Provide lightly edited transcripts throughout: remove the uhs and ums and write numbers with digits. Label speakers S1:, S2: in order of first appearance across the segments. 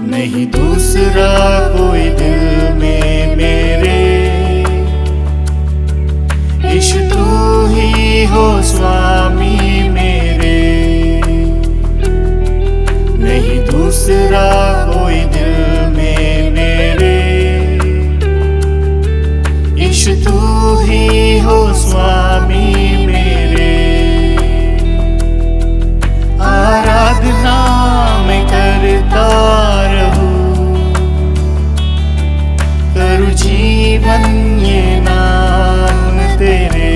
S1: नहीं दूसरा कोई दिल में मेरे, ईश तू ही हो स्वामी मेरे। नहीं दूसरा कोई दिल में मेरे, ईश तू ही हो स्वामी मेरे। आराधना मैं करता रहूं, करूं जीवन ये नाम तेरे।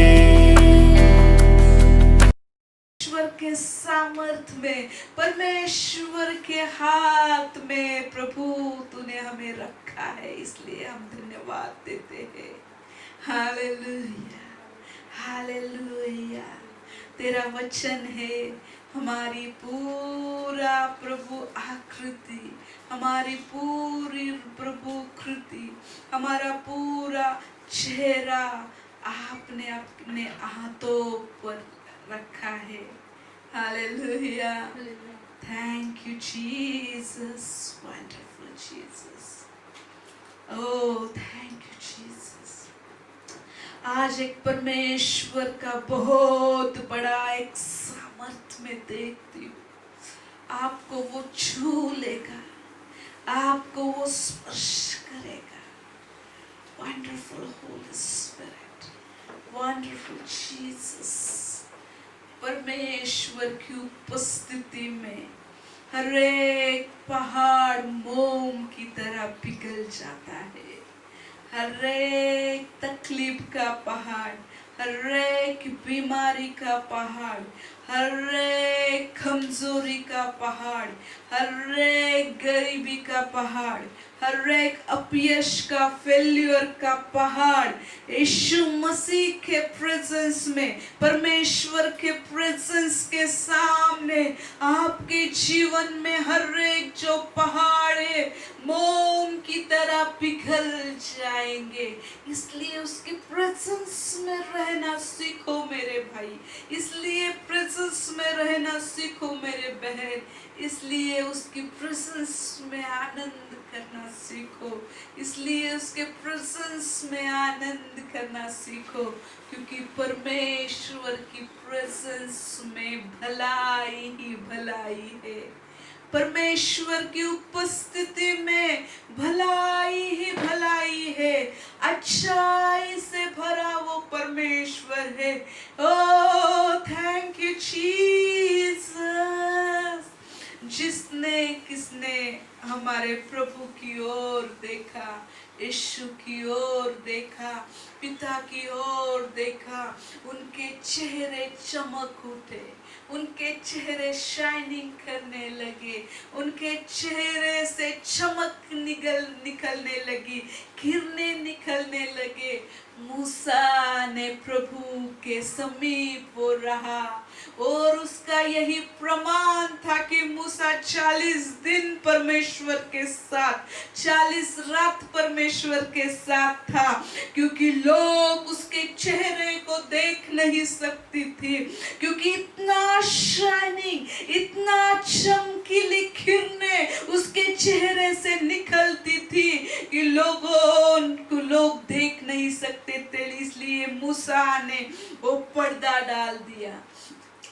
S2: परमेश्वर के सामर्थ्य में, परमेश्वर के हाथ में प्रभु तूने हमें रखा है, इसलिए हम धन्यवाद देते हैं। Hallelujah, hallelujah. तेरा वचन है हमारी पूरा प्रभु आकृति, हमारी पूरी प्रभु कृति, हमारा पूरा चेहरा आपने अपने हाथों पर रखा है। Hallelujah, thank you Jesus, wonderful Jesus, oh thank you Jesus. आज एक परमेश्वर का बहुत बड़ा एक सामर्थ्य में देखती हूँ। आपको वो छू लेगा, आपको वो स्पर्श करेगा। Wonderful Holy Spirit, wonderful Jesus. परमेश्वर की उपस्थिति में हर एक पहाड़ मोम की तरह पिघल जाता है। हर एक तकलीफ का पहाड़, हर एक बीमारी का पहाड़, हर एक कमजोरी का पहाड़, हर एक गरीबी का पहाड़, हर एक अपयश का, फेल्यूर का पहाड़ यीशु मसीह के प्रेजेंस में, परमेश्वर के प्रेजेंस के सामने आपके जीवन में हर एक जो पहाड़ है मोम की तरह पिघल जाएंगे। इसलिए उसके प्रेजेंस में रहना सीखो मेरे भाई, इसलिए प्रेजेंस में रहना सीखो मेरे बहन, इसलिए उसकी प्रेजेंस में आनंद करना सीखो, इसलिए उसके प्रेजेंस में आनंद करना सीखो, क्योंकि परमेश्वर की प्रेजेंस में भलाई ही भलाई है। परमेश्वर की उपस्थिति में भलाई ही भलाई है, अच्छाई से भरा वो परमेश्वर है। ओह थैंक यू जीसस। जिसने किसने हमारे प्रभु की ओर देखा, यीशु की ओर देखा, पिता की ओर देखा, उनके चेहरे चमक उठे, उनके चेहरे शाइनिंग करने लगे, उनके चेहरे से चमक निकलने लगी, किरणें निकलने लगे। मूसा ने प्रभु के समीप रहा और उसका यही प्रमाण था कि मूसा 40 दिन परमेश्वर के साथ, 40 रात परमेश्वर के साथ था, क्योंकि लोग उसके चेहरे को देख नहीं सकती थी, क्योंकि इतना शाइनिंग, इतना चमकीली किरणें उसके चेहरे से निकलती थी कि लोग देख नहीं सकते थे। इसलिए मूसा ने वो पर्दा डाल दिया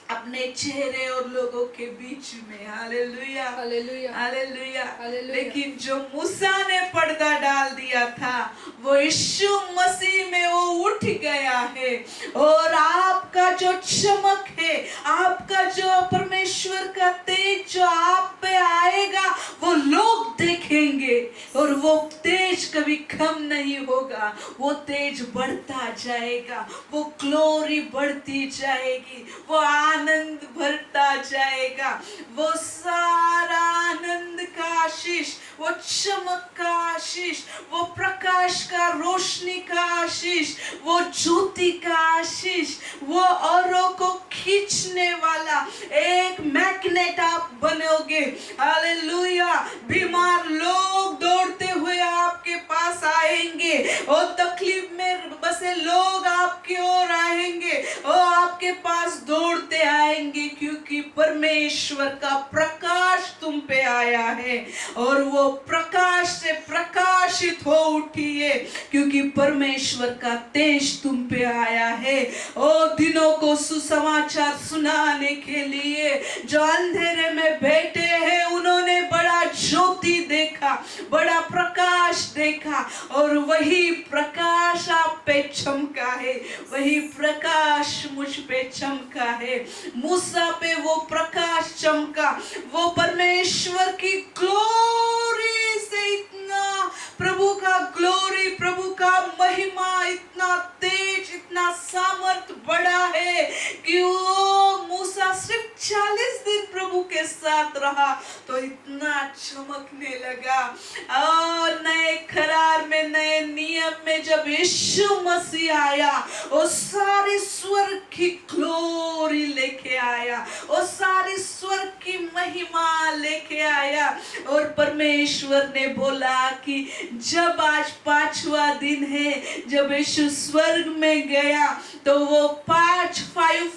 S2: अपने चेहरे और लोगों के बीच में। Hallelujah, hallelujah, hallelujah. लेकिन जो मूसा ने पर्दा डाल दिया था वो यीशु मसीह में वो उठ गया है, और आपका जो चमक है, आपका जो परमेश्वर का तेज जो आप पे आएगा वो लोग देखेंगे, और वो तेज कभी कम नहीं होगा, वो तेज बढ़ता जाएगा, वो ग्लोरी बढ़ती जाएगी, वो आनंद भरता जाएगा, वो सारा आनंद का आशीष, वो चमक का आशीष, वो प्रकाश का, रोशनी का आशीष, वो ज्योति का आशीष, वो औरों को खींचने वाला एक मैग्नेट आप बनोगे। हालेलुया। बीमार लोग दौड़ते हुए आपके पास आएंगे, और तकलीफ में बसे लोग आपकी ओर आएंगे और आपके पास दौड़ते आएंगे, क्योंकि परमेश्वर का प्रकाश तुम पे आया है और वो प्रकाश से प्रकाशित हो उठिए, क्योंकि परमेश्वर का तेज तुम पे आया है। ओ दिनों को सुसमाचार सुनाने के लिए जो अंधेरे में बैठे हैं, उन्होंने बड़ा ज्योति देखा, बड़ा प्रकाश देखा, और वही प्रकाश आप पे चमका है, वही प्रकाश मुझ पे चमका है। मूसा पे वो प्रकाश चमका, वो परमेश्वर की ग्लोरी से इतना, प्रभु का ग्लोरी, प्रभु का महिमा इतना तेज, इतना सामर्थ बड़ा है कि वो मूसा सिर्फ 40 दिन प्रभु के साथ रहा तो इतना चमकने लगा। और नए करार में, नए नियम में जब यीशु मसीह आया, वो सारी स्वर्ग की ग्लोरी लेके आया, वो सारी स्वर्ग की महिमा लेके आया। और परमेश्वर ने बोला कि जब आज 5वां दिन है, जब यीशु स्वर्ग में गया, तो वो 5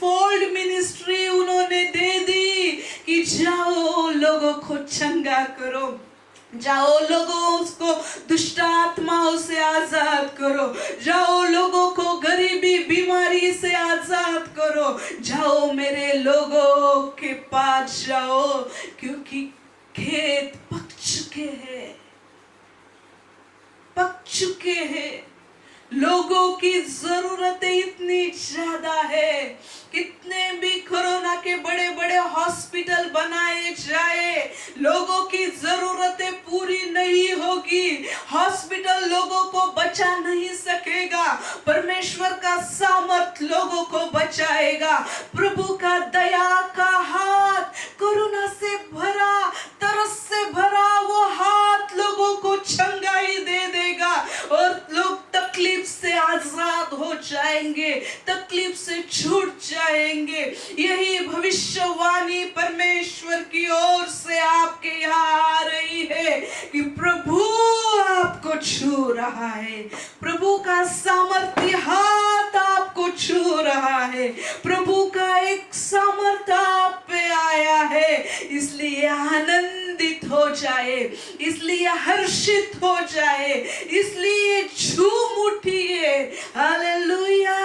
S2: फोल्ड मिनिस्ट्री उन्होंने दे दी कि जाओ लोगों को चंगा करो, जाओ लोगों को दुष्ट आत्माओं से आजाद करो, जाओ लोगों को गरीबी बीमारी से आजाद करो, जाओ मेरे लोगों के पास जाओ, क्योंकि खेत पक चुके हैं, पक चुके हैं। लोगों की जरूरतें इतनी ज्यादा है, कितने भी कोरोना के बड़े बड़े हॉस्पिटल बनाए जाए, लोगों की जरूरतें पूरी नहीं होगी, हॉस्पिटल लोगों को बचा नहीं सकेगा, परमेश्वर का सामर्थ लोगों को बचाएगा। प्रभु का दया का हाथ कोरोना से भरा, तरस से भरा वो हाथ लोगों को चंगाई दे देगा और लोग तकलीफ से आजाद हो जाएंगे, तकलीफ से छूट जाएंगे। यही भविष्यवाणी परमेश्वर की ओर से आपके यहाँ आ रही है कि प्रभु आपको छू रहा है, प्रभु का सामर्थ्य हाथ आपको छू रहा है, प्रभु का एक सामर्थ्य आप पे आया है। इसलिए आनंदित हो जाए, इसलिए हर्षित हो जाए, इसलिए झूम उठिए। Hallelujah,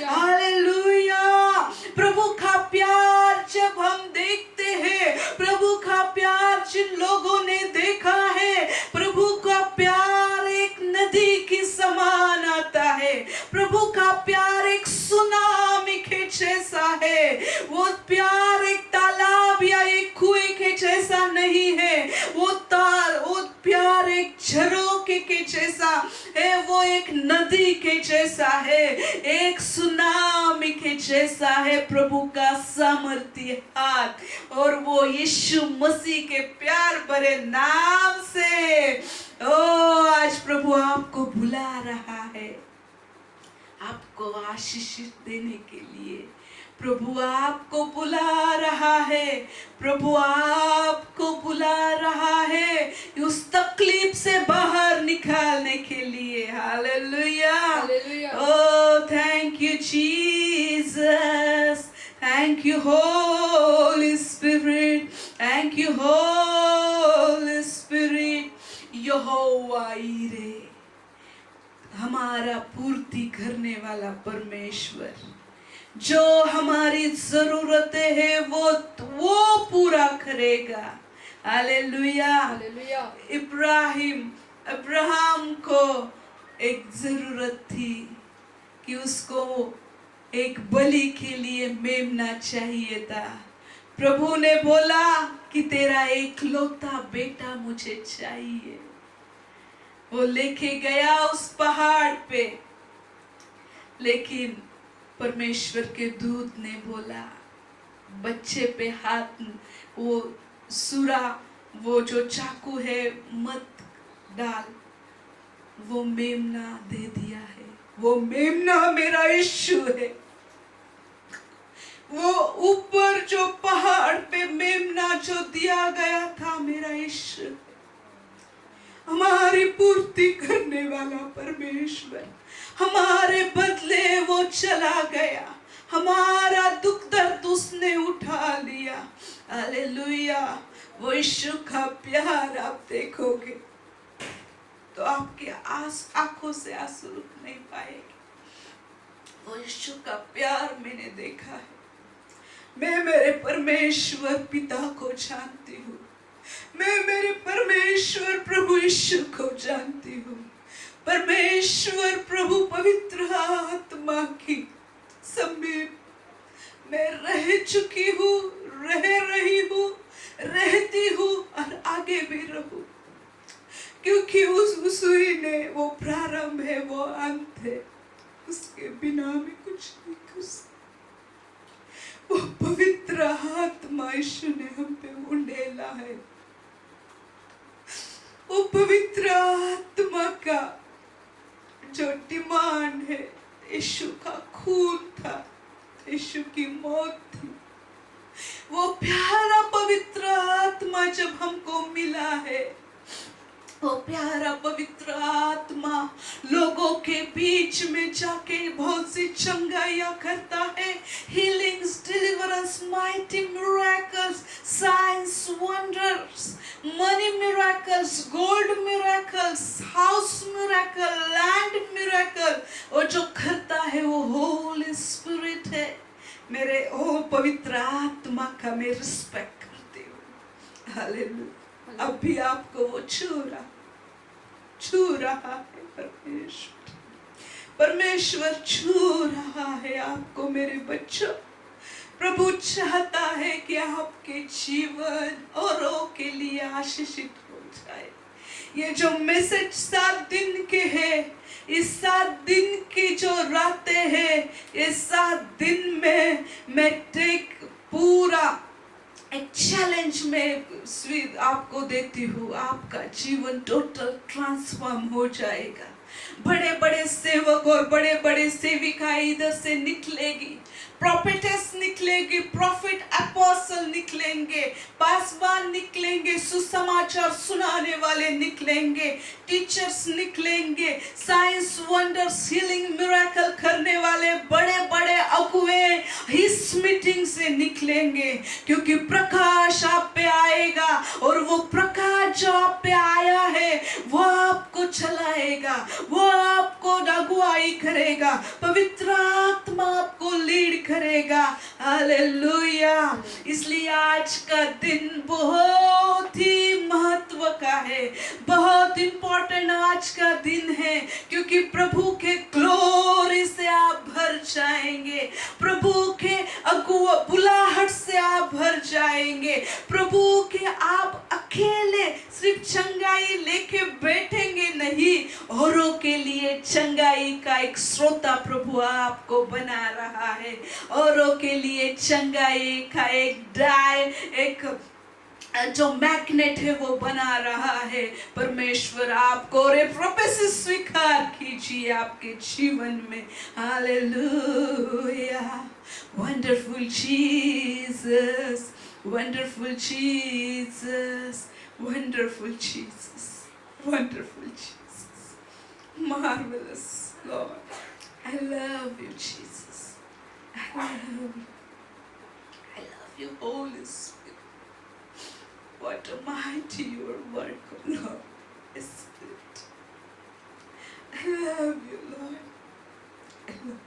S2: hallelujah. प्रभु का प्यार जब हम देखते हैं, प्रभु का प्यार जिन लोगों ने देखा है, प्रभु का प्यार एक नदी की समान आता है, प्रभु का प्यार एक सुनामी के जैसा है। वो प्यार एक तालाब या एक कुएं के जैसा नहीं है, वो प्यार एक झरोखे के जैसा है, वो एक नदी के जैसा है, एक सुनामी के जैसा है। प्रभु का सामर्थ्य हाथ और वो यीशु मसीह के प्यार भरे नाम से आज प्रभु आपको बुला रहा है, आपको आशीषित देने के लिए। प्रभु आपको बुला रहा है, प्रभु आपको बुला रहा है उस तकलीफ से बाहर निकालने के लिए। Hallelujah, oh thank you Jesus, thank you Holi Spirit, thank you Holi Spirit. Jehovah Jireh, हमारा पूर्ति करने वाला परमेश्वर, जो हमारी जरूरतें हैं वो पूरा करेगा। Hallelujah, hallelujah. इब्राहिम को एक जरूरत थी कि उसको एक बलि के लिए मेमना चाहिए था। प्रभु ने बोला कि तेरा एकलौता बेटा मुझे चाहिए। वो लेके गया उस पहाड़ पे, लेकिन परमेश्वर के दूत ने बोला बच्चे पे हाथ, वो सुरा, वो जो चाकू है मत डाल, वो मेमना दे दिया है। वो मेमना मेरा यीशु है। वो ऊपर जो पहाड़ पे मेमना जो दिया गया था मेरा यीशु, हमारी पूर्ति करने वाला परमेश्वर, हमारे बदले वो चला गया, हमारा दुख दर्द उसने उठा लिया। हालेलुया। वो यीशु का प्यार आप देखोगे तो आपके आंखों से आंसू रुक नहीं पाएंगे। वो यीशु का प्यार मैंने देखा है। मैं मेरे परमेश्वर पिता को जानती हूँ। मैं मेरे परमेश्वर प्रभु यीशु को जानती हूँ। परमेश्वर प्रभु पवित्र आत्मा की समीप मैं रह चुकी हूँ, रह रही हूँ, रहती हूँ और आगे भी रहूँ, क्योंकि उसी ने वो प्रारंभ है, वो अंत है। उसके बिना मैं कुछ नहीं कर सकती। वो पवित्र आत्मा यीशु ने हम पे उंडेला है। वो पवित्र आत्मा का जो डिमांड है, यीशु का खून था, यीशु की मौत थी। वो प्यारा पवित्र आत्मा जब हमको मिला है, वो प्यारा पवित्र आत्मा लोगों के बीच में जाके बहुत सी चंगाइयां करता है। Healings, deliverance, mighty miracles, science, wonders, money miracles, gold miracles, house miracle, land miracle, वो जो करता है वो होली स्पिरिट है। मेरे ओ पवित्र आत्मा का मैं रिस्पेक्ट करती हूँ। हालेलुया। अभी आपको वो छू रहा है परमेश्वर। परमेश्वर छू रहा है आपको मेरे बच्चों। प्रभु चाहता है कि आपके जीवन औरों के लिए आशीषित हो जाए। ये जो मैसेज 7 दिन के हैं, इस 7 दिन की जो रातें हैं, इस 7 दिन में मैं पूरा एक चैलेंज में आपको देती हूँ। आपका जीवन टोटल ट्रांसफॉर्म हो जाएगा। बड़े बड़े सेवक और बड़े बड़े सेविका इधर से निकलेगी। प्रोफेटेस निकलेगी, प्रॉफिट अपोस्टल निकलेंगे, पासवान निकलेंगे, सुसमाचार सुनाने वाले निकलेंगे, टीचर्स निकलेंगे, साइंस, वंडर्स, हीलिंग, मिरेकल करने वाले बड़े बड़े अगुवे इस मीटिंग से निकलेंगे। क्योंकि प्रकाश आप पे आएगा और वो प्रकाश जो आप पे आया है वो आपको चलाएगा, वो आपको अगुवाई करेगा, पवित्र आत्मा आपको लीड करेगा। हालेलुया। इसलिए आज का दिन बहुत ही महत्व का है, बहुत इंपॉर्टेंट आज का दिन है, क्योंकि प्रभु के ग्लोरी से आप भर जाएंगे, प्रभु के अगुआ बुलाहट से आप भर जाएंगे, प्रभु के आप अकेले सिर्फ चंगाई लेके बैठेंगे नहीं, औरों के लिए चंगाई का एक श्रोता प्रभु आपको बना रहा है। औरों के लिए चंगाई का एक जो मैग्नेट है वो बना रहा है। परमेश्वर आपको और प्रोफेसी स्वीकार कीजिए आपके जीवन में। Hallelujah. Wonderful Jesus, wonderful Jesus, wonderful Jesus, wonderful Jesus, marvelous Lord. I love you, Jesus. I love you. I love you, Holy Spirit. What a mighty your work, Lord, Spirit. I love you, Lord. I love you.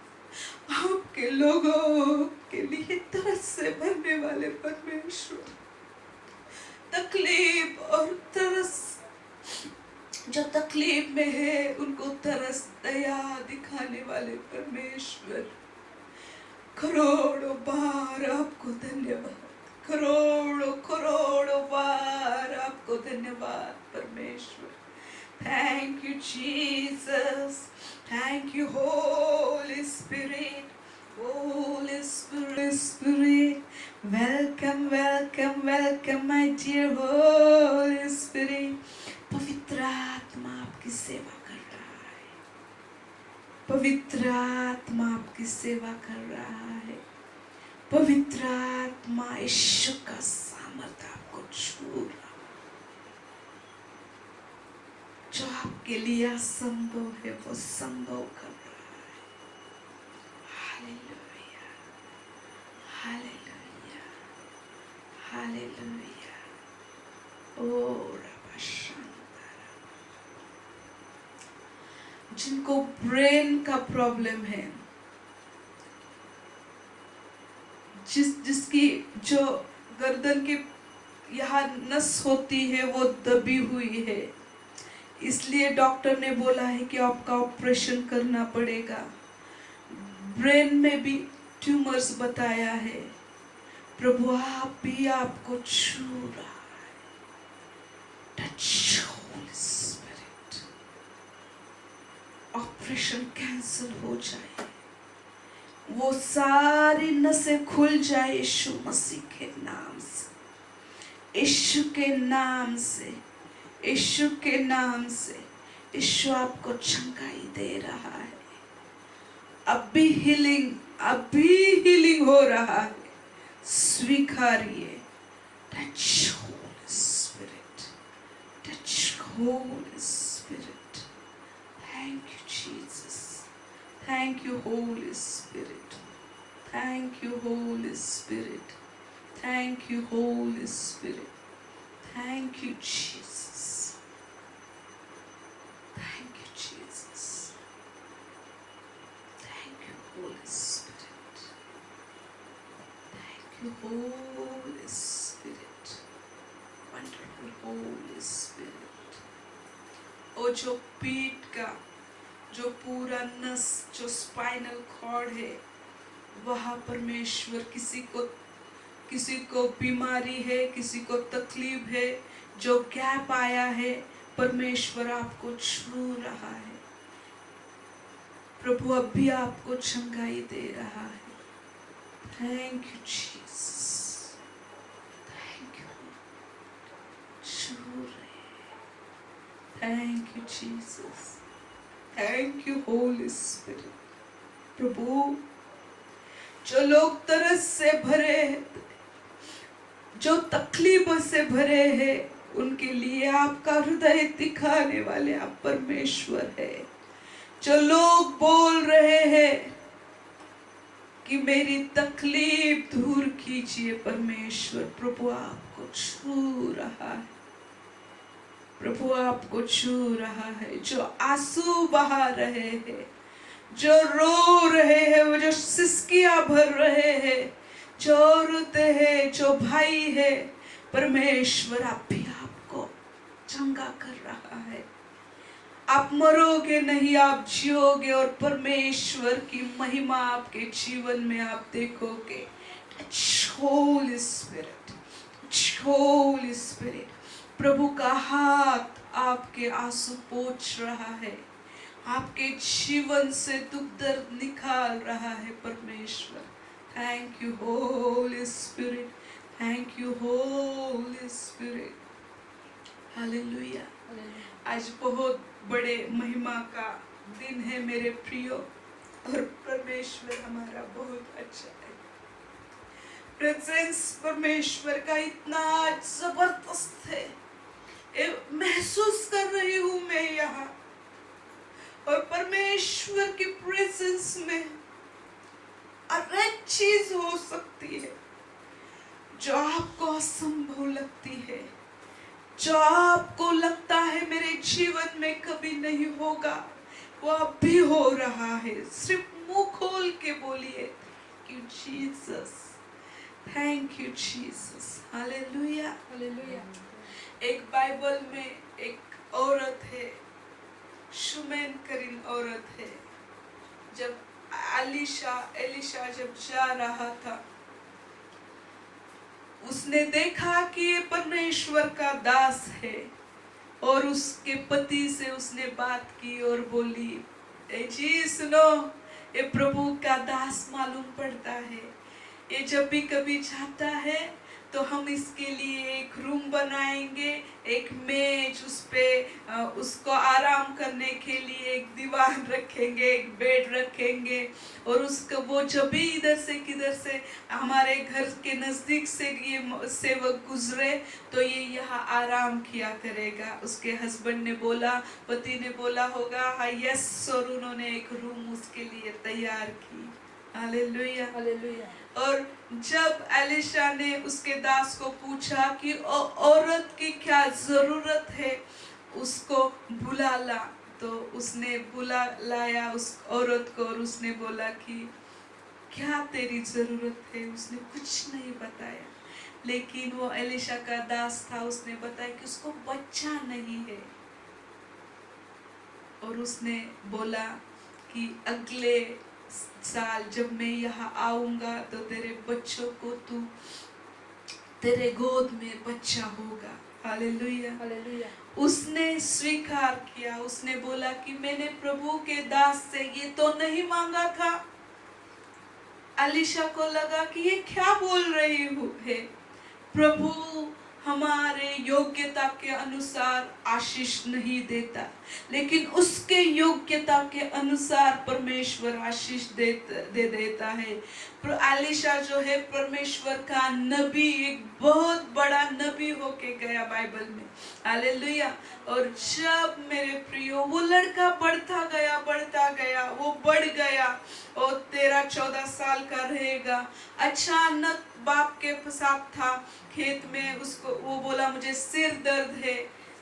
S2: आपके लोगों के लिए तरस से भरने वाले परमेश्वर, तकलीफ और तरस, जो तकलीफ में है उनको तरस दया दिखाने वाले परमेश्वर, करोड़ों बार आपको धन्यवाद, करोड़ों करोड़ों बार आपको धन्यवाद परमेश्वर। Thank you Jesus, thank you Holi spirit, holy spirit, welcome welcome welcome my dear holy spirit. पवित्र आत्मा आपकी सेवा कर रहा है, पवित्र आत्मा आपकी सेवा कर रहा है, पवित्र आत्मा यीशु का सामर्थ आपको छू रहा है। जो आपके लिए असंभव है वो संभव कर रहा है। हालेलुया, हालेलुया, हालेलुया, जिनको ब्रेन का प्रॉब्लम है, जिसकी जो गर्दन के यहाँ नस होती है वो दबी हुई है, इसलिए डॉक्टर ने बोला है कि आपका ऑपरेशन करना पड़ेगा। ब्रेन में भी ट्यूमर्स बताया है। प्रभु आप भी आपको छू रहा है। Touch Holy spirit, operation cancel हो जाए, वो सारी नसें खुल जाए यीशु मसीह के नाम से, यीशु के नाम से, यीशु के नाम से। यीशु आपको चंगाई दे रहा है। अभी हीलिंग हो रहा है। स्वीकारिए। Touch Holy Spirit, touch Holy Spirit. Thank you Jesus, thank you Holi Spirit, thank you Holi Spirit, thank you Holi Spirit, thank you Jesus, thank you Jesus, thank you Holi Spirit, thank you Holi Spirit, wonderful Holy Spirit. और जो पीठ का जो पूरा नस, जो spinal cord है, वहाँ परमेश्वर किसी को बीमारी है, किसी को तकलीफ है, जो गैप आया है, परमेश्वर आपको छू रहा है। प्रभु अभी आपको चंगाई दे रहा है। Thank you Jesus, thank you, छू रहे। Thank you Jesus, thank you Holi Spirit. प्रभु जो लोग तरस से भरे हैं, जो तकलीफों से भरे हैं, उनके लिए आपका हृदय दिखाने वाले आप परमेश्वर है। जो लोग बोल रहे हैं कि मेरी तकलीफ दूर कीजिए परमेश्वर, प्रभु आपको छू रहा है। प्रभु आपको छू रहा है। जो आंसू बहा रहे हैं, जो रो रहे हैं, वो जो सिसकियां भर रहे हैं, जो औरतें हैं, जो भाई है, परमेश्वर आप भी आपको चंगा कर रहा है। आप मरोगे नहीं, आप जियोगे और परमेश्वर की महिमा आपके जीवन में आप देखोगे। होली स्पिरिट, होली स्पिरिट, प्रभु का हाथ आपके आंसू पोंछ रहा है, आपके जीवन से दुख दर्द निकाल रहा है परमेश्वर। Thank you Holi Spirit, thank you Holi spirit. Hallelujah. आज बहुत बड़े महिमा का दिन है मेरे प्रियो, और परमेश्वर हमारा बहुत अच्छा है। प्रेजेंस परमेश्वर का इतना जबरदस्त है। महसूस कर रही हूँ मैं यहाँ, और परमेश्वर की प्रेजेंस में हर एक चीज हो सकती है जो आपको असंभव लगती है, जो आपको लगता है मेरे जीवन में कभी नहीं होगा, वो अब भी हो रहा है। सिर्फ मुंह खोल के बोलिए कि Jesus, thank you Jesus. Hallelujah, hallelujah. एक बाइबल में एक औरत है, शुमैन करीन औरत है। जब एलिशा जब जा रहा था, उसने देखा कि ये परमेश्वर का दास है, और उसके पति से उसने बात की और बोली, जी सुनो, ये प्रभु का दास मालूम पड़ता है, ये जब भी कभी जाता है तो हम इसके लिए एक रूम बनाएंगे, एक मेज, उस पे उसको आराम करने के लिए एक दीवान रखेंगे, एक बेड रखेंगे, और उसको वो जब भी इधर से किधर से हमारे घर के नजदीक से ये सेवक गुजरे तो ये यहाँ आराम किया करेगा। उसके हस्बैंड ने बोला, पति ने बोला होगा हाँ यस, और उन्होंने एक रूम उसके लिए तैयार की। Hallelujah, hallelujah. और जब एलिशा ने उसके दास को पूछा कि औरत की क्या जरूरत है, उसको बुला ला, तो उसने बुला लाया उस औरत को और उसने बोला कि क्या तेरी जरूरत है। उसने कुछ नहीं बताया, लेकिन वो एलिशा का दास था, उसने बताया कि उसको बच्चा नहीं है। और उसने बोला कि अगले साल जब मैं यहाँ आऊंगा तो तेरे बच्चों को तेरे गोद में बच्चा होगा। Hallelujah,
S3: hallelujah.
S2: उसने स्वीकार किया। उसने बोला कि मैंने प्रभु के दास से ये तो नहीं मांगा था। एलिशा को लगा कि ये क्या बोल रही है। प्रभु हमारे योग्यता के अनुसार आशीष नहीं देता, लेकिन उसके योग्यता के अनुसार परमेश्वर आशीष दे देता है। एलिशा जो है परमेश्वर का नबी, एक बहुत बड़ा नबी होके गया बाइबल में। हालेलुया। और जब मेरे प्रियो वो लड़का बढ़ता गया, वो बढ़ गया और 13-14 साल का रहेगा। अचानक बाप के साथ था खेत में, उसको वो बोला मुझे सिर दर्द है।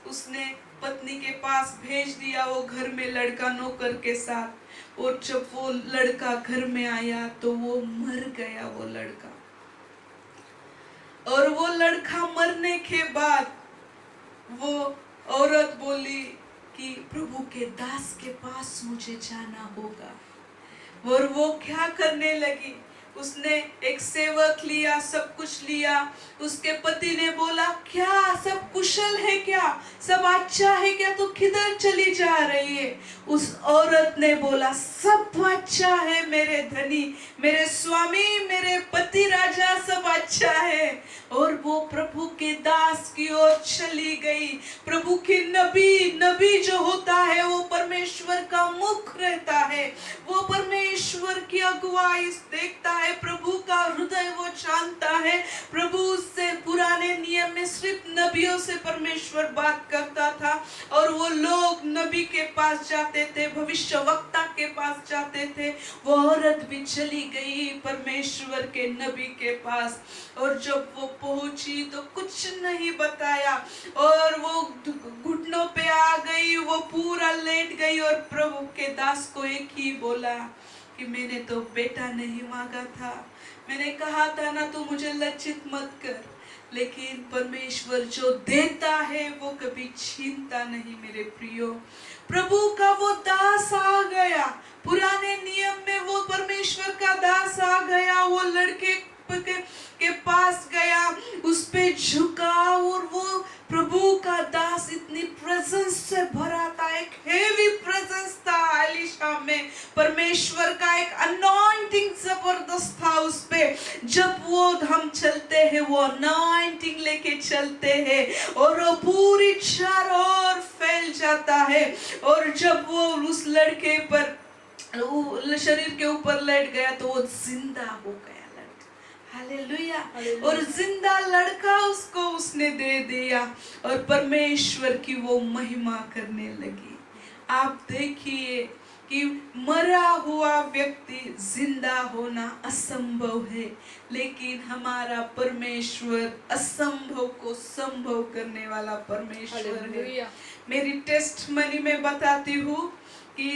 S2: उसने पत्नी के पास भेज दिया वो घर में लड़का नौकर के साथ। और जब वो लड़का घर में आया तो वो मर गया वो लड़का। और वो लड़का मरने के बाद वो औरत बोली कि प्रभु के दास के पास मुझे जाना होगा। और वो क्या करने लगी, उसने एक सेवक लिया, सब कुछ लिया। उसके पति ने बोला क्या सब कुशल है, क्या सब अच्छा है क्या, तो किधर चली जा रही है। उस औरत ने बोला सब अच्छा है मेरे धनी, मेरे स्वामी, मेरे पति राजा, सब अच्छा है। और वो प्रभु के दास की ओर चली गई। प्रभु के नबी जो होता है वो परमेश्वर का मुख रहता है, वो परमेश्वर की अगुवाई देखता है, प्रभु का हृदय वो जानता है। प्रभु से पुराने नियम में सिर्फ नबियों से परमेश्वर बात करता था। और वो लोग नबी के पास जाते थे, भविष्यवक्ता के पास जाते थे। वो औरत भी चली गई परमेश्वर के नबी के पास। और जब वो पहुंची तो कुछ नहीं बताया, और वो घुटनों पे आ गई, वो पूरा लेट गई। और प्रभु के दास को एक ही बोला कि मैंने तो बेटा नहीं मांगा था, मैंने कहा था ना तू मुझे लज्जित मत कर। लेकिन परमेश्वर जो देता है वो कभी छीनता नहीं मेरे प्रियो। प्रभु का वो दास आ गया, पुराने नियम में वो परमेश्वर का दास आ गया। वो लड़के के पास गया, उस पे झुका, और वो प्रभु का दास इतनी प्रेजेंस से भरा था, एक हेवी प्रेजेंस था एलिशा में। परमेश्वर का एक अनॉइंटिंग जबरदस्त था उस पे। जब वो हम चलते हैं वो अनॉइंटिंग लेके चलते हैं और वो पूरी चारों ओर फैल जाता है। और जब वो उस लड़के पर शरीर के ऊपर लेट गया तो वो जिंदा हो गया। हालेलुया। और जिंदा लड़का उसको उसने दे दिया और परमेश्वर की वो महिमा करने लगी। आप देखिए कि मरा हुआ व्यक्ति जिंदा होना असंभव है, लेकिन हमारा परमेश्वर असंभव को संभव करने वाला परमेश्वर है। मेरी टेस्टमनी में बताती हूँ कि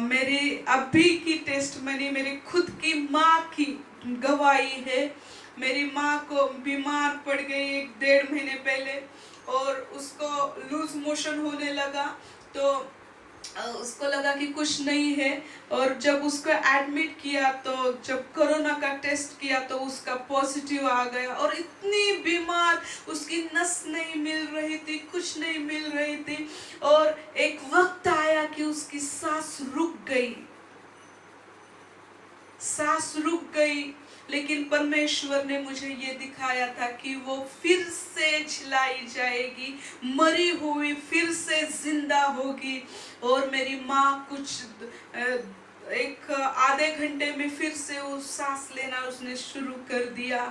S2: मेरी अभी की टेस्टमनी मेरी खुद की माँ की गवाही है। मेरी माँ को बीमार पड़ गई 1-1.5 महीने पहले, और उसको लूज मोशन होने लगा। तो उसको लगा कि कुछ नहीं है, और जब उसको एडमिट किया तो जब कोरोना का टेस्ट किया तो उसका पॉजिटिव आ गया। और इतनी बीमार, उसकी नस नहीं मिल रही थी, कुछ नहीं मिल रही थी। और एक वक्त आया कि उसकी सांस रुक गई, सांस रुक गई। लेकिन परमेश्वर ने मुझे ये दिखाया था कि वो फिर से जिलाई जाएगी, मरी हुई फिर से जिंदा होगी। और मेरी माँ कुछ एक आधे घंटे में फिर से वो सांस लेना उसने शुरू कर दिया।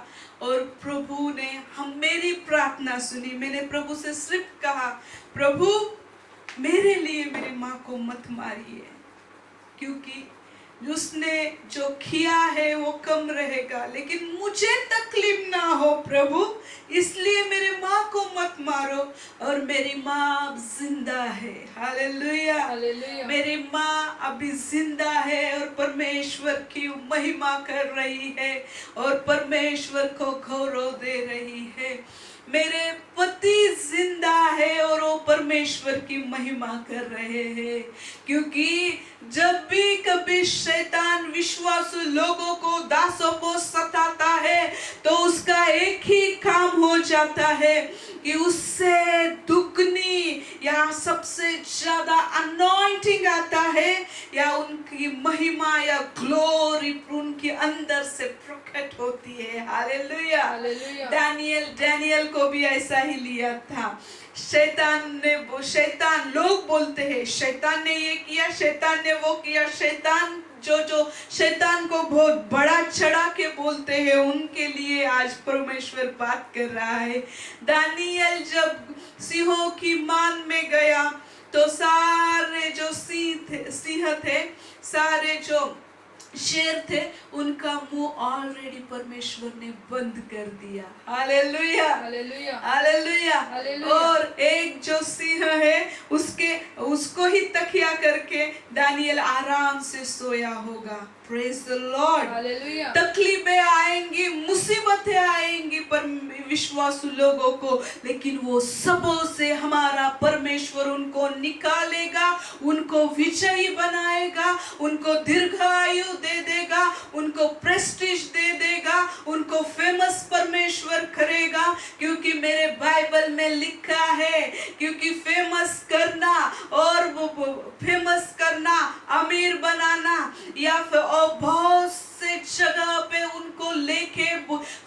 S2: और प्रभु ने मेरी प्रार्थना सुनी। मैंने प्रभु से सिर्फ कहा, प्रभु मेरे लिए मेरी माँ को मत मारिए, क्योंकि उसने जो किया है वो कम रहेगा, लेकिन मुझे तकलीफ ना हो प्रभु, इसलिए मेरे माँ को मत मारो। और मेरी माँ अब जिंदा है, हालेलुया।
S3: हालेलुया।
S2: मेरी माँ अभी जिंदा है और परमेश्वर की महिमा कर रही है और परमेश्वर को गौरव दे रही है। मेरे पति जिंदा है और वो परमेश्वर की महिमा कर रहे हैं, क्योंकि जब भी कभी शैतान विश्वासु लोगों को, दासों को सताता है, तो उसका एक ही काम हो जाता है कि उससे दुगनी या सबसे ज्यादा अनॉइंटिंग आता है, या उनकी महिमा या ग्लोरी उनके अंदर से प्रकट होती है। हालेलुया।
S3: हालेलुया।
S2: दानियल को भी ऐसा ही लिया था। शैतान लोग बोलते हैं शैतान ने ये किया, शैतान ने वो किया, शैतान जो शैतान को बहुत बड़ा चढ़ा के बोलते हैं, उनके लिए आज परमेश्वर बात कर रहा है। दानियल जब सिंहों की मान में गया तो सारे जो सिंह थे, सारे जो शेर थे, उनका मुंह ऑलरेडी परमेश्वर ने बंद कर दिया। Hallelujah,
S3: hallelujah,
S2: hallelujah.
S3: हालेलुया।
S2: और एक जो सिंह है उसको ही तकिया करके दानियल आराम से सोया होगा। Praise the Lord.
S3: हालेलुया।
S2: तकलीफें आएंगी, मुसीबतें आएंगी पर विश्वासु लोगों को, लेकिन वो सबों से हमारा परमेश्वर उनको निकालेगा, उनको विजयी बनाएगा, उनको दीर्घायु दे देगा, उनको प्रेस्टीज दे देगा, उनको फेमस परमेश्वर करेगा। क्योंकि मेरे बाइबल में लिखा है, क्योंकि फेमस करना और वो फेमस करना, अमीर बनाना या फिर और बहुत से जगह पे उनको लेके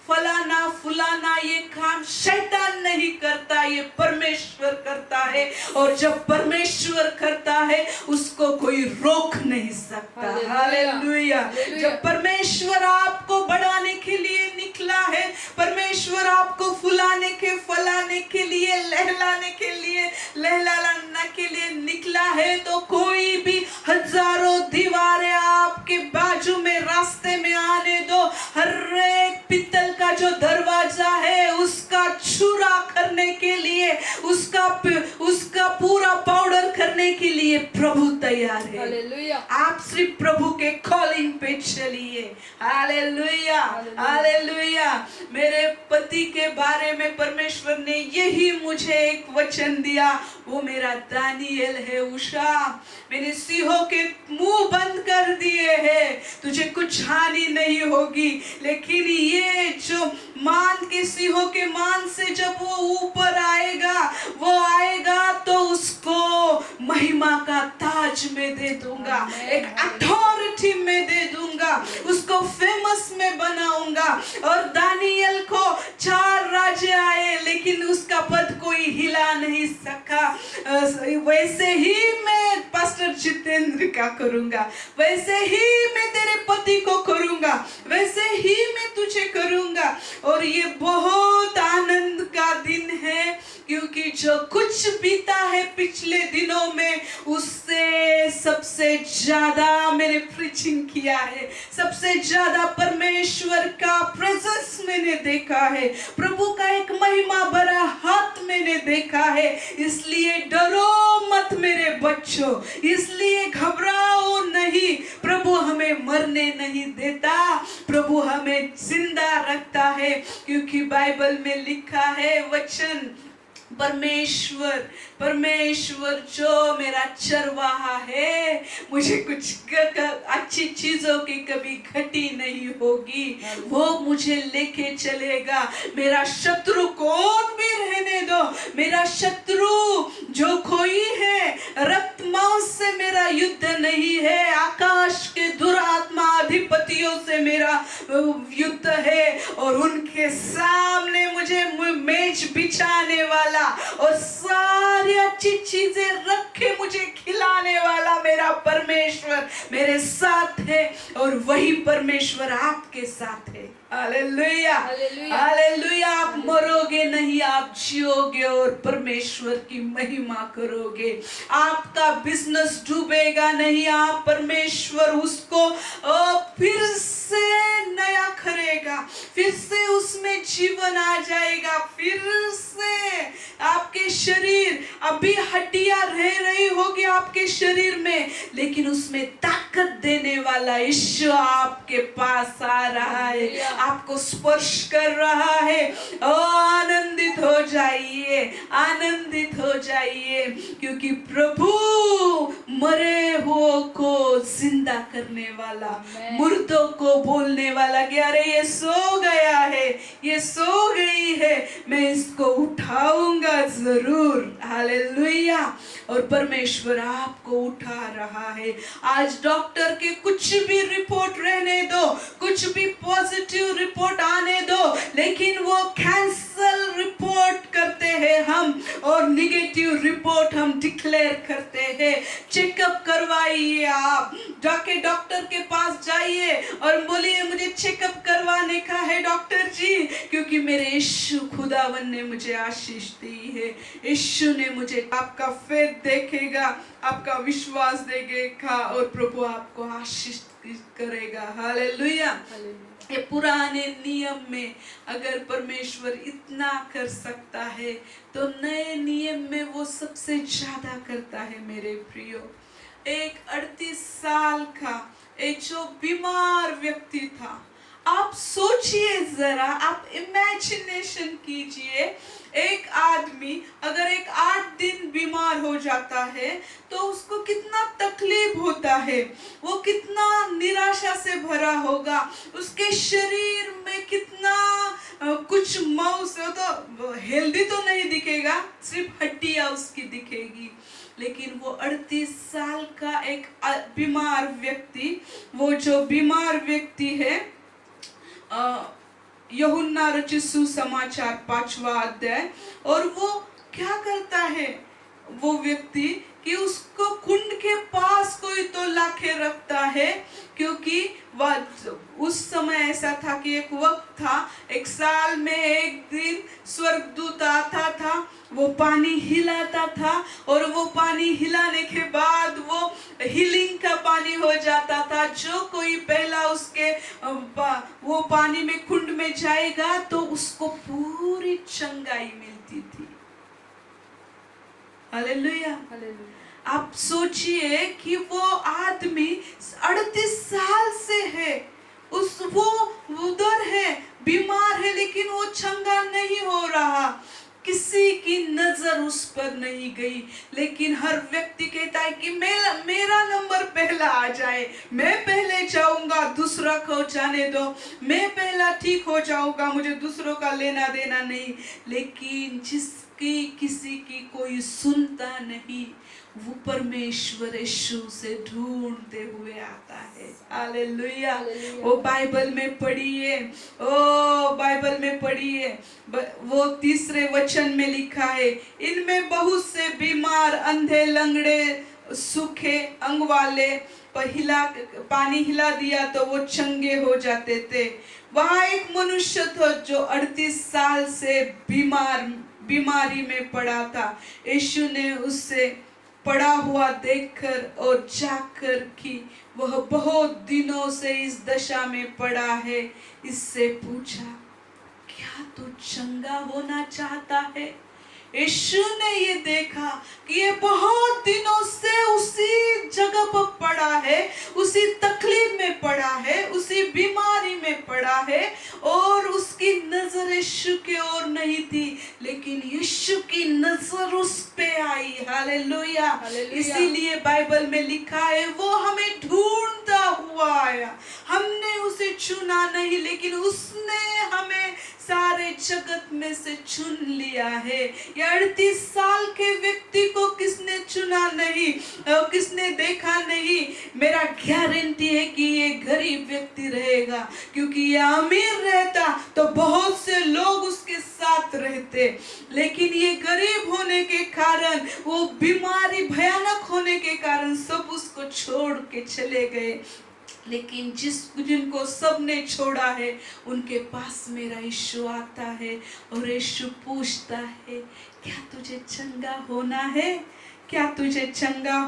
S2: फलाना फुलाना, ये काम शैतान नहीं करता, ये परमेश्वर करता है। और जब परमेश्वर करता है उसको कोई रोक नहीं सकता। हालेलुया। जब परमेश्वर आपको बढ़ाने के लिए निकला है, परमेश्वर आपको फुलाने के, फलाने के लिए, लहलाने के लिए, लहलाना के लिए निकला है, तो कोई भी हजारों दीवारें आपके बाजू में, रास्ते में आने दो, हर एक पित्तल का जो दरवाजा है उसका चूरा करने के लिए, उसका पूरा पाउडर करने के लिए प्रभु तैयार है।
S3: हालेलुया।
S2: आप सिर्फ प्रभु के कॉलिंग पे चलिए। Hallelujah, hallelujah. मेरे पति के बारे में परमेश्वर ने यही मुझे एक वचन दिया, वो मेरा दानियल है। उषा, मैंने सिंहों के मुंह बंद कर दिए हैं, तुझे कुछ हानि नहीं होगी। लेकिन ये जो मान के, सिंहों के मान से जब वो ऊपर आएगा, वो आएगा तो उसको महिमा का ताज में दे दूंगा, एक अथॉरिटी में दे दूंगा, उसको फेमस में बनाऊंगा। और दानियल को 4 राज्य आए, लेकिन उसका पद कोई हिला नहीं सका। वैसे ही मैं पास्टर जितेंद्र का करूंगा, वैसे ही मैं तेरे पति को करूंगा, वैसे ही मैं तुझे करूंगा। और ये बहुत आनंद का दिन है, क्योंकि जो कुछ बीता है पिछले दिनों में, उससे सबसे ज्यादा मैंने प्रीचिंग किया है, सबसे ज्यादा परमेश्वर का प्रेजेंस मैंने देखा है, प्रभु का एक महिमा भरा हाथ मैंने देखा है। इसलिए डरो मत मेरे बच्चों, इसलिए घबराओ नहीं। प्रभु हमें मरने नहीं देता, प्रभु हमें जिंदा रखता है, क्योंकि बाइबल में लिखा है वचन, परमेश्वर जो मेरा चरवाहा है, मुझे कुछ अच्छी चीजों की कभी घटी नहीं होगी, वो मुझे लेके चलेगा। मेरा शत्रु कौन भी रहने दो, मेरा शत्रु जो कोई है, रक्त मांस से मेरा युद्ध नहीं है, आकाश के दुरात्मा अधिपतियों से मेरा युद्ध है। और उनके सामने मुझे मेज बिछाने वाला और सारी अच्छी चीजें रख के मुझे खिलाने वाला मेरा परमेश्वर मेरे साथ है और वही परमेश्वर आपके साथ है। Hallelujah,
S3: hallelujah.
S2: हालेलुया। आप मरोगे नहीं, आप जियोगे और परमेश्वर की महिमा करोगे। आपका बिजनेस डूबेगा नहीं, आप परमेश्वर उसको फिर से नया करेगा, फिर से उसमें जीवन आ जाएगा। फिर से आपके शरीर, अभी हड्डियां रह रही होगी आपके शरीर में, लेकिन उसमें ताकत देने वाला यीशु आपके पास आ रहा है, आपको स्पर्श कर रहा है। ओ आनंदित हो जाइए, आनंदित हो जाइए, क्योंकि प्रभु मरे हुओं को जिंदा करने वाला, मुर्दों को बोलने वाला कि अरे ये सो गया है, ये सो गई है, मैं इसको उठाऊंगा जरूर। हालेलुया। और परमेश्वर आपको उठा रहा है। आज डॉक्टर के कुछ भी रिपोर्ट रहने दो, कुछ भी पॉजिटिव रिपोर्ट आने दो, लेकिन वो कैंसल रिपोर्ट करते हैं हम, और निगेटिव रिपोर्ट हम डिक्लेयर करते हैं। चेकअप करवाइए, आप जाके डॉक्टर के पास जाइए और बोलिए मुझे चेकअप करवाने का है डॉक्टर जी, क्योंकि मेरे यीशु खुदावन ने मुझे आशीष दी है। यीशु ने मुझे, आपका फेथ देखेगा, आपका विश्वास देखेगा और प्रभु आपको आशीष करेगा। हालेलुया। ये पुराने नियम में अगर परमेश्वर इतना कर सकता है तो नए नियम में वो सबसे ज्यादा करता है। मेरे प्रियो, एक 38 साल का एक जो बीमार व्यक्ति था, आप सोचिए जरा, आप इमेजिनेशन कीजिए, एक आदमी अगर एक 8 दिन बीमार हो जाता है तो उसको कितना तकलीफ होता है, वो कितना निराशा से भरा होगा, उसके शरीर में कितना कुछ मांस, तो हेल्दी तो नहीं दिखेगा, सिर्फ हड्डियां उसकी दिखेगी। लेकिन वो 38 साल का एक बीमार व्यक्ति, वो जो बीमार व्यक्ति है, यूहन्ना रचित सुसमाचार 5वां अध्याय, और वो क्या करता है वो व्यक्ति कि उसको कुंड के पास कोई तो लाके रखता है, क्योंकि उस समय ऐसा था कि एक वक्त था, एक साल में एक दिन स्वर्गदूत आता था, वो पानी हिलाता था, और वो पानी हिलाने के बाद वो हीलिंग का पानी हो जाता था। जो कोई पहला उसके वो पानी में कुंड में जाएगा तो उसको पूरी चंगाई मिलती थी। हालेलुया। आप सोचिए कि वो आदमी 38 साल से है, वो उधर है, बीमार है, लेकिन वो चंगा नहीं हो रहा। किसी की नजर उस पर नहीं गई, लेकिन हर व्यक्ति कहता है कि मेरा नंबर पहला आ जाए, मैं पहले जाऊंगा, दूसरा को जाने दो, मैं पहला ठीक हो जाऊंगा, मुझे दूसरों का लेना देना नहीं। लेकिन जिसकी किसी की कोई सुनता नहीं, वो परमेश्वर यीशु से ढूंढते हुए आता है। हालेलुया। वो बाइबल में पढ़िए, ओ बाइबल में पढ़िए, वो 3 वचन में लिखा है, इनमें बहुत से बीमार, अंधे, लंगड़े, सूखे अंग वाले पानी हिला दिया तो वो चंगे हो जाते थे। वहां एक मनुष्य था जो 38 साल से बीमारी में पड़ा था। यीशु ने उससे पड़ा हुआ देखकर और जाकर कि वह बहुत दिनों से इस दशा में पड़ा है, इससे पूछा, क्या तू चंगा होना चाहता है? यीशु ने ये देखा कि ये बहुत दिनों से उसी जगह पर पड़ा है, उसी तकलीफ में पड़ा है, उसी बीमारी में पड़ा है, और उसकी नजर यीशु की ओर नहीं थी, लेकिन यीशु की नजर उस पे आई। हालेलुया। इसीलिए बाइबल में लिखा है, वो हमें ढूंढता हुआ आया, हमने उसे चुना नहीं, लेकिन उसने हमें सारे जगत में से चुन लिया है। ये 38 साल के व्यक्ति को किसने चुना नहीं, किसने देखा नहीं? मेरा गारंटी है कि ये गरीब व्यक्ति रहेगा, क्योंकि ये अमीर रहता तो बहुत से लोग उसके साथ रहते, लेकिन ये गरीब होने के कारण, वो बीमारी भयानक होने होने के कारण सब उसको छोड़ के चले गए, लेकिन जिनको सबने छोड़ा है उनके पास मेरा यीशु आता है और यीशु पूछता है, क्या तुझे चंगा होना है? क्या तुझे चंगा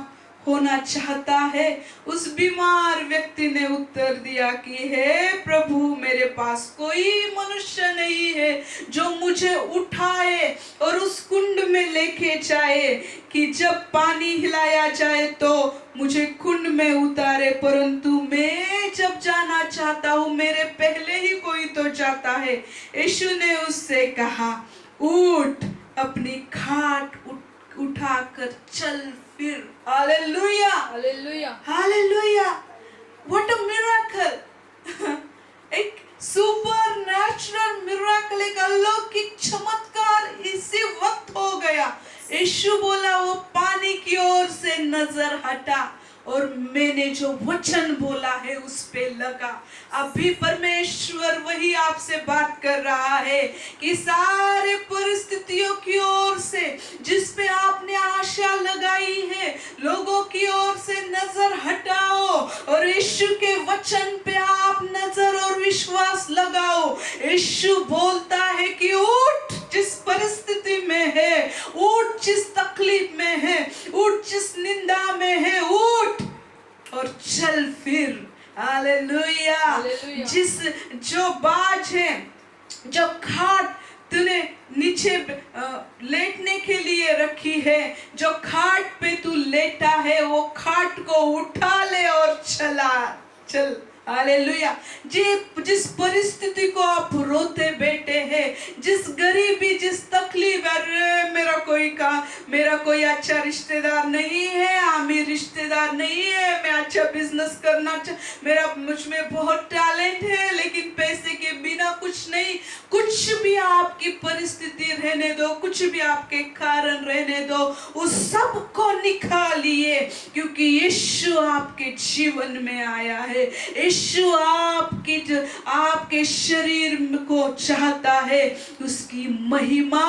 S2: होना चाहता है? उस बीमार व्यक्ति ने उत्तर दिया कि हे प्रभु, मेरे पास कोई मनुष्य नहीं है जो मुझे उठाए और उस कुंड में लेके जाए कि जब पानी हिलाया जाए तो मुझे कुंड में उतारे, परंतु मैं जब जाना चाहता हूँ मेरे पहले ही कोई तो जाता है। यीशु ने उससे कहा, उठ, अपनी खाट उठाकर चल फिर। Hallelujah,
S3: hallelujah,
S2: hallelujah, what a miracle. एक सुपर नेचुरल मिरेकल, एक अलौकिक चमत्कार इसी वक्त हो गया। यीशु बोला, वो पानी की ओर से नजर हटा और मैंने जो वचन बोला है उस पे लगा। अभी परमेश्वर वही आपसे बात कर रहा है कि सारे परिस्थितियों की ओर से जिस पे आपने आशा लगाई है, लोगों की ओर से नजर हटाओ और यीशु के वचन पे आप नजर और विश्वास लगाओ। यीशु बोलता है कि उठ, जिस परिस्थिति में है उठ, जिस तकलीफ में है उठ, जिस निंदा में है उठ और चल फिर। हालेलुया।
S3: हालेलुया।
S2: जो बाज है, जो खाट तूने नीचे लेटने के लिए रखी है, जो खाट पे तू लेटा है, वो खाट को उठा ले और चल। हालेलुया। जिस परिस्थिति को आप रोते बैठे हैं, जिस गरीबी, जिस तकलीफ, अरे मेरा कोई अच्छा रिश्तेदार नहीं है, आमिर रिश्तेदार नहीं है, मैं अच्छा बिजनेस करना मुझ में बहुत टैलेंट है लेकिन पैसे के बिना कुछ नहीं। कुछ भी आपकी परिस्थिति रहने दो, कुछ भी आपके कारण रहने दो, उस सब को निकालिए, क्योंकि यीशु आपके जीवन में आया है। यीशु आपके शरीर को चाहता है, उसकी महिमा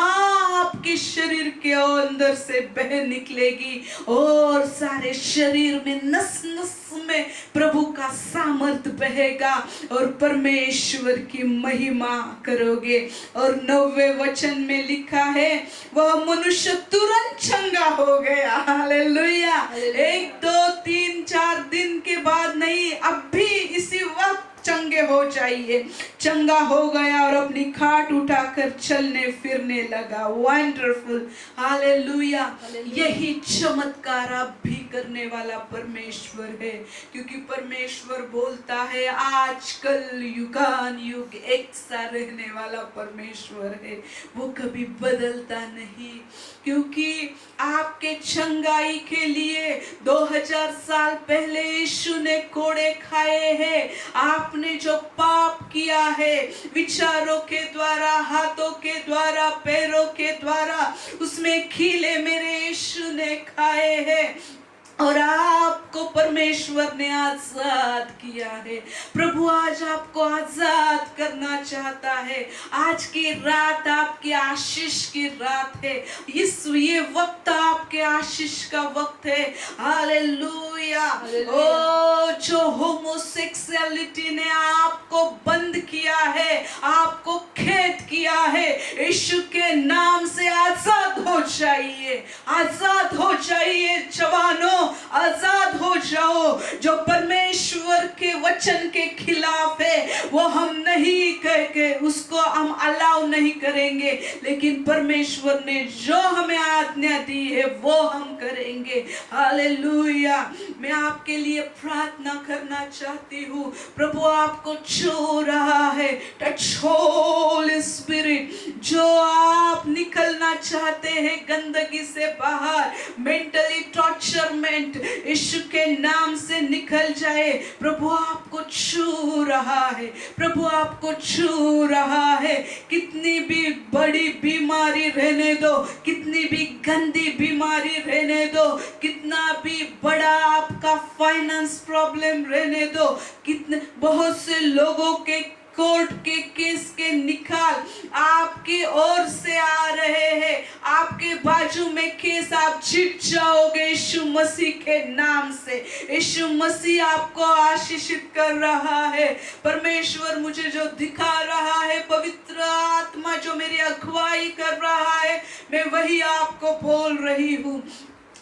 S2: आपके शरीर के अंदर से बह निकलेगी और सारे शरीर में नस नस में प्रभु का सामर्थ्य बहेगा और परमेश्वर की महिमा करोगे। और 9वें वचन में लिखा है, वह मनुष्य तुरंत चंगा हो गया। हालेलुया। 1 2 3 4 दिन के बाद नहीं, अब भी इसी वक्त चंगे हो जाइए। चंगा हो गया और अपनी खाट उठाकर चलने फिरने लगा। वंडरफुल। हालेलुया। यही चमत्कार अब भी करने वाला परमेश्वर है, क्योंकि परमेश्वर बोलता है आजकल युगान युग एक सा रहने वाला परमेश्वर है, वो कभी बदलता नहीं। क्योंकि आपके चंगाई के लिए 2000 साल पहले यीशु ने कोड़े खाए हैं। आपने जो पाप किया है विचारों के द्वारा, हाथों के द्वारा, पैरों के द्वारा, उसमें खीले मेरे यीशु ने खाए हैं और आपको परमेश्वर ने आजाद किया है। प्रभु आज आपको आजाद करना चाहता है। आज की रात आपकी आशीष की रात है। ये वक्त आपके आशीष का वक्त है। हालेलुया। ओ, जो होमोसेक्सुअलिटी ने आपको बंद किया है, आपको कैद किया है, यीशु के नाम से आजाद हो जाइए, आजाद हो जाइए। जवानों, आजाद हो जाओ। जो परमेश्वर के वचन के खिलाफ है वो हम नहीं कहेंगे, उसको हम अलाउ नहीं करेंगे, लेकिन परमेश्वर ने जो हमें आज्ञा दी है वो हम करेंगे। हालेलुया। मैं आपके लिए प्रार्थना करना चाहती हूँ। प्रभु आपको छू रहा है। Touch Holy spirit. जो आप निकलना चाहते हैं गंदगी से बाहर, मेंटली टॉर्चरमेंट, यीशु के नाम से निकल जाए। प्रभु आपको छू रहा है। प्रभु आपको छू रहा है। कितनी भी बड़ी बीमारी रहने दो, कितनी भी गंदी बीमारी रहने दो, कितना भी बड़ा आपका फाइनेंस प्रॉब्लम रहने दो, कितने बहुत से लोगों के कोर्ट के केस के निकाल आपकी ओर से आ रहे हैं। आपके बाजू में केस आप जीत जाओगे यीशु मसीह के नाम से। यीशु मसीह आपको आशीषित कर रहा है। परमेश्वर मुझे जो दिखा रहा है, पवित्र आत्मा जो मेरी अगुवाई कर रहा है, मैं वही आपको बोल रही हूँ।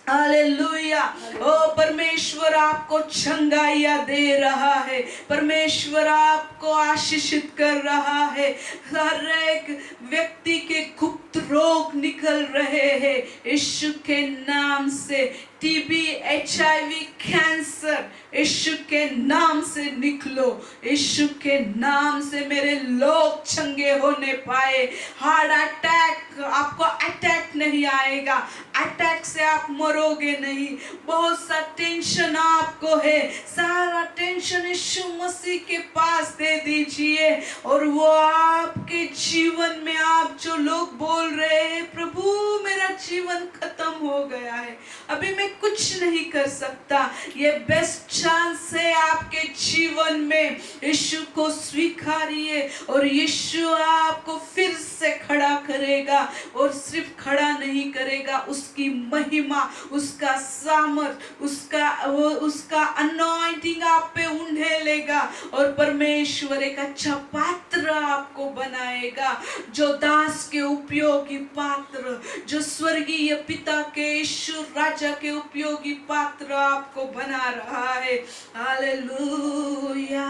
S2: हालेलुया। ओ परमेश्वर आपको चंगाइयां दे रहा है, परमेश्वर आपको आशीषित कर रहा है। हर एक व्यक्ति के गुप्त रोग निकल रहे हैं यीशु के नाम से। टीबी, HIV, कैंसर यीशु के नाम से निकलो, यीशु के नाम से मेरे लोग चंगे होने पाए। हार्ट अटैक, आपको अटैक नहीं आएगा, अटैक से आप मरोगे नहीं। बहुत सा टेंशन आपको है, सारा टेंशन यीशु मसीह के पास दे दीजिए और वो आपके जीवन में, आप जो लोग बोल रहे हैं प्रभु मेरा जीवन खत्म हो गया है, अभी मैं कुछ नहीं कर सकता, ये बेस्ट चांस है आपके जीवन में। यीशु को स्वीकारिए और यीशु आपको फिर से खड़ा करेगा। और सिर्फ खड़ा नहीं करेगा, उसकी महिमा, उसका सामर्थ, उसका अनॉइंटिंग आप पे उंडेलेगा और परमेश्वर एक अच्छा पात्र आपको बनाएगा, जो दास के उपयोगी पात्र, जो स्वर्गीय पिता के यीशु राजा के उपयोगी पात्र आपको बना रहा है। Hallelujah,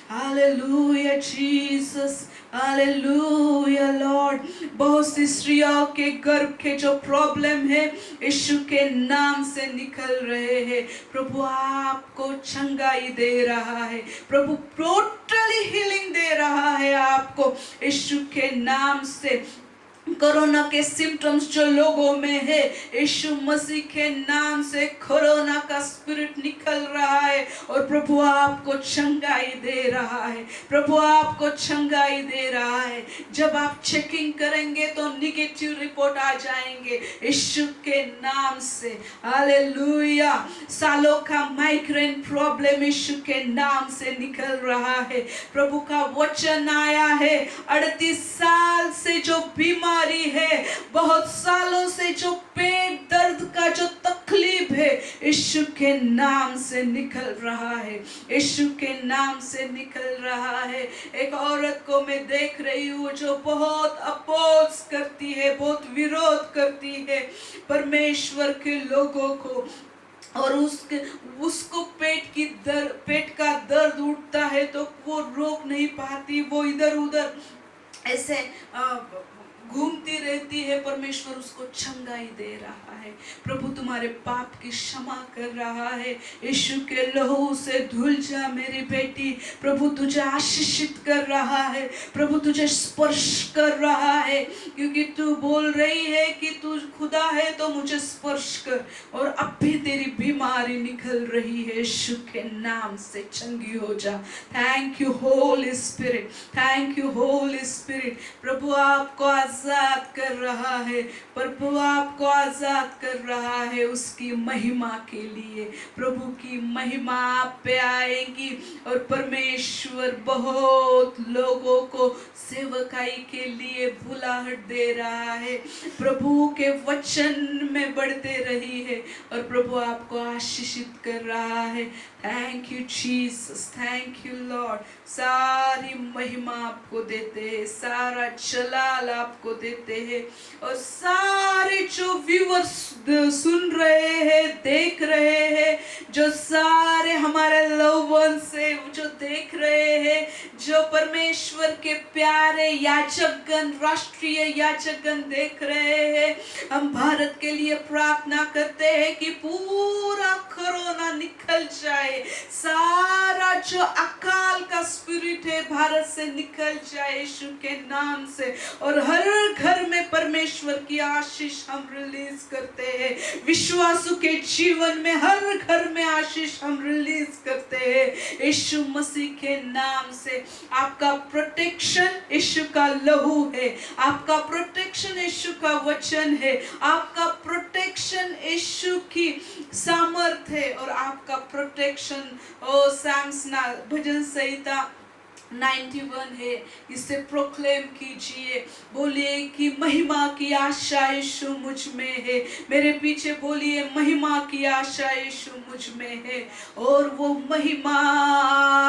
S2: hallelujah Jesus, hallelujah Lord. बहुत सी स्त्रियों के गर्भ के जो प्रॉब्लम है यीशु के नाम से निकल रहे हैं। प्रभु आपको चंगाई दे रहा है, प्रभु टोटली हीलिंग दे रहा है आपको यीशु के नाम से। कोरोना के सिम्टम्स जो लोगों में है, यीशु मसीह के नाम से कोरोना का स्पिरिट निकल रहा है और प्रभु आपको चंगाई दे रहा है, प्रभु आपको चंगाई दे रहा है। जब आप चेकिंग करेंगे तो निगेटिव रिपोर्ट आ जाएंगे यीशु के नाम से। हालेलुया। सालों का माइग्रेन प्रॉब्लम यीशु के नाम से निकल रहा है। प्रभु का वचन आया है, 38 साल से जो बीमारी है, बहुत सालों से जो पेट दर्द का जो तकलीफ है, यीशु के नाम से निकल रहा है, यीशु के नाम से निकल रहा है। एक औरत को मैं देख रही हूँ जो बहुत अपोज करती है, बहुत विरोध करती है परमेश्वर के लोगों को, और उसको पेट का दर्द उठता है तो वो रोक नहीं पाती, वो इधर उधर ऐसे घूमती रहती है। परमेश्वर उसको चंगाई दे रहा है। प्रभु तुम्हारे पाप की क्षमा कर रहा है। यीशु के लहू से धुल जा मेरी बेटी। प्रभु तुझे आशीषित कर रहा है, प्रभु तुझे स्पर्श कर रहा है, क्योंकि तू बोल रही है कि तू खुदा है तो मुझे स्पर्श कर, और अब भी तेरी बीमारी निकल रही है। यीशु के नाम से चंगी हो जा। Thank you Holi Spirit, thank you Holi Spirit. प्रभु आपको आजाद कर रहा है, प्रभु आपको आजाद कर रहा है उसकी महिमा के लिए। प्रभु की महिमा आप पे आएगी और परमेश्वर बहुत लोगों को सेवकाई के लिए बुलाहट दे रहा है। प्रभु के वचन में बढ़ते रही है और प्रभु आपको आशीषित कर रहा है। Thank you Jesus, thank you Lord. सारी महिमा आपको देते हैं, सारा जलाल आपको देते हैं, और सारे जो व्यूअर्स सुन रहे हैं, देख रहे हैं, जो सारे हमारे लव वन से जो देख रहे हैं, जो परमेश्वर के प्यारे याजकगण, राष्ट्रीय याजकगण देख रहे हैं, हम भारत के लिए प्रार्थना करते हैं कि पूरा कोरोना निकल जाए, सारा जो अकाल का स्पिरिट है भारत से निकल जाए यीशु के नाम से, और हर घर में परमेश्वर की आशीष हम रिलीज करते हैं। विश्वासु के जीवन में हर घर में आशीष हम रिलीज करते हैं यीशु मसीह के नाम से। आपका प्रोटेक्शन यीशु का लहू है, आपका प्रोटेक्शन यीशु का वचन है, आपका प्रोटेक्शन यीशु की सामर्थ है, और आपका प्रोटेक्शन ओ सैम्सना भजन संहिता 91 है, इसे प्रोक्लेम कीजिए। बोलिए कि महिमा की आशा यीशु मुझ में है। मेरे पीछे बोलिए, महिमा की आशा यीशु मुझ में है। और वो महिमा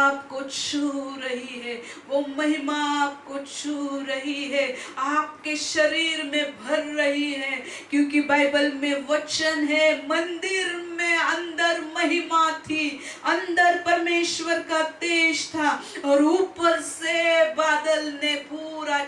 S2: आपको छू रही है, वो महिमा आपको छू रही है, आपके शरीर में भर रही है। क्योंकि बाइबल में वचन है, मंदिर में अंदर महिमा थी, अंदर परमेश्वर का तेज था, और ऊपर से बादल ने पूरा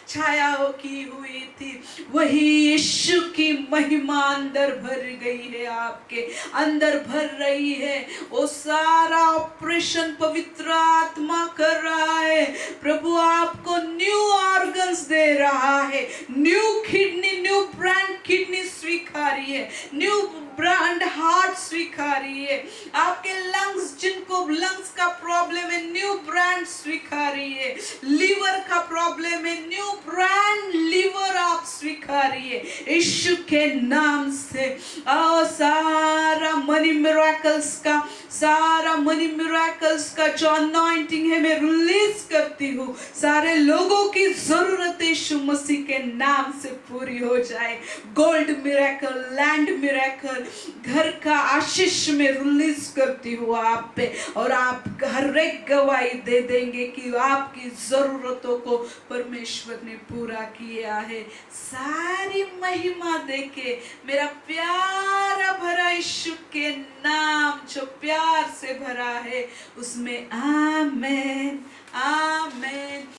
S2: छाया की हुई थी। वही यीशु की महिमा अंदर भर गई है, आपके अंदर भर रही है। वो सारा ऑपरेशन पवित्र आत्मा कर रहा है। प्रभु आपको न्यू ऑर्गन्स दे रहा है, new kidney, new brand kidney स्वीकारी है, न्यू ब्रांड हार्ट स्वीकारी है। आपके लंग्स, जिनको लंग्स का प्रॉब्लम है, न्यू ब्रांड स्वीकारी है। लीवर का प्रॉब्लम है, न्यू ब्रांड लीवर आप स्वीकारी है यीशु के नाम से। और सारा मनी मिराकल्स का जो अनॉइंटिंग है, मैं रिलीज करती हूँ। सारे लोगों की जरूरत यीशु मसीह के नाम से पूरी हो जाए। गोल्ड मिरेकल, लैंड मिरेकल, घर का आशीष में रिलीज करती हूँ आप पे, और आप हर एक गवाही दे देंगे कि आपकी जरूरतों को परमेश्वर ने पूरा किया है। सारी महिमा देके मेरा प्यारा भरा यीशु के नाम जो प्यार से भरा है, उसमें आमेन, आमेन।